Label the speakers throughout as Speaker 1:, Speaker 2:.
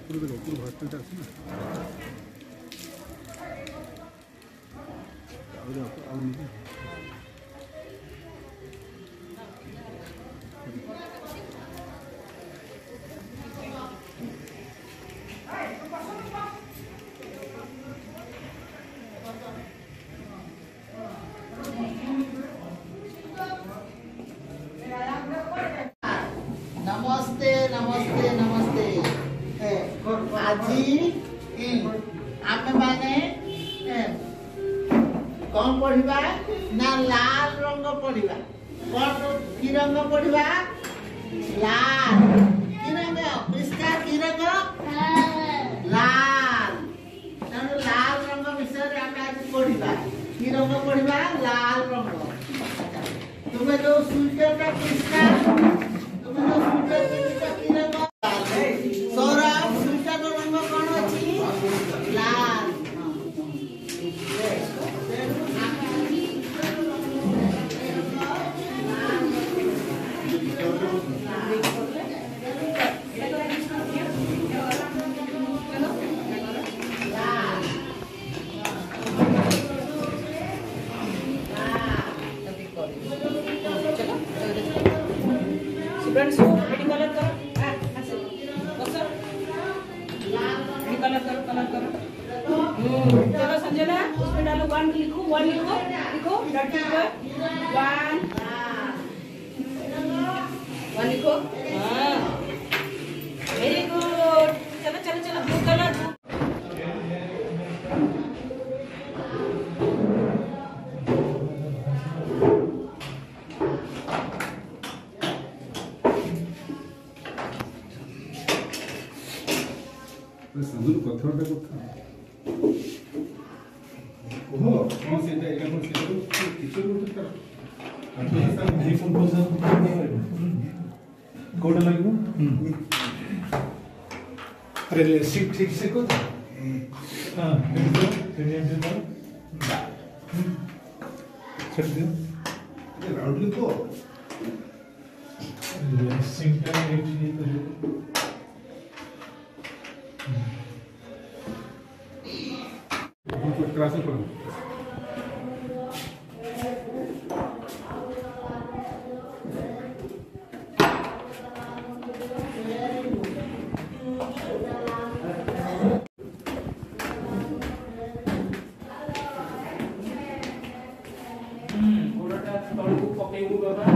Speaker 1: Hospital
Speaker 2: नमस्ते नमस्ते नमस्ते। आज आमे माने कौन पढ़िबा ना लाल रंग पढ़िबा। कौन की रंग पढ़िबा? लाल। की रंग? कृष्णा की रंग? लाल। तेणु लाल रंग विषय रे आमे आज पढ़िबा। की रंग पढ़िबा? लाल रंग। तुम्हें जो सूर्यटा कृष्णा सौरभ सूर्य को रंग कौन अच्छी? लाल।
Speaker 3: स्टूडेंट्स को रेडी कलर करो। ऐसे बस रेडी कलर करो। चलो संजना उसमें डालो 1 लिखो 1 लिखो डॉट पर 1 लिखो। हाँ वेरी गुड। चलो ब्लू कलर।
Speaker 1: संदूर कथाटा कथा ओहो कौन से एटा कौन से किछो गोटे तर आठो हिसाब नहीं फोन पोसा कोड लागो अरे ले ठीक से को हां एंटर करो छोड़ दियो ये राउंड लिखो सिंक का एक चीज करो क्लास पर गोड़ाटा तळକୁ पकेइबु बाबा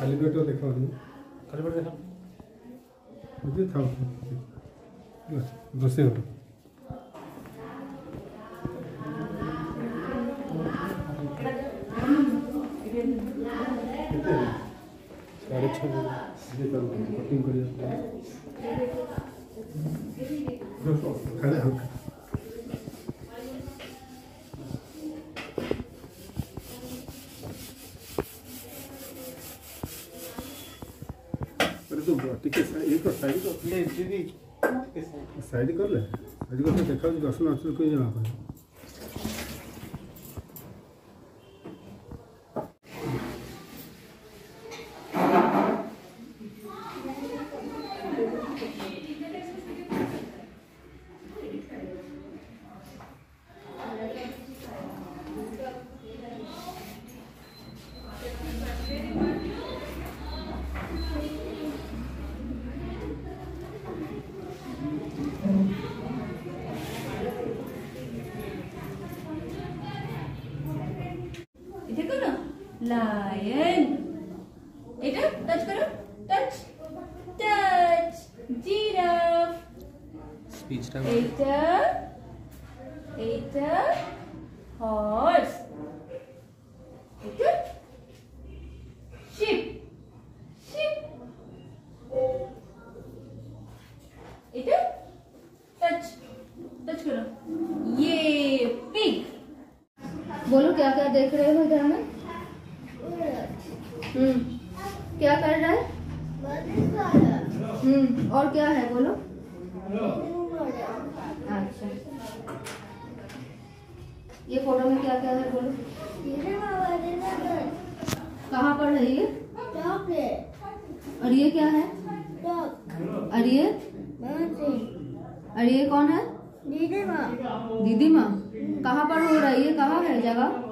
Speaker 1: खाली पेट देखा खाली पेट देखा मुझे था बस हो साढ़े 6 कटिंग कर खाली हल्का तू टिके ये कर साइड कर
Speaker 2: ले दीदी
Speaker 1: साइड कर ले साइड कर देखा जी दर्शन आचल कोई जमा पर
Speaker 4: लायन इधर टच करो टच टच जिराफ
Speaker 5: स्पीच
Speaker 4: इधर हॉर्स इधर शिप इधर टच करो ये पिग बोलो क्या क्या देख रहे हो इधर में क्या कर रहा है और क्या है बोलो अच्छा ये फोटो में क्या क्या है बोलो कहाँ पर है ये और ये क्या है और ये कौन है दीदी माँ कहाँ पर हो रहा है ये कहाँ है जगह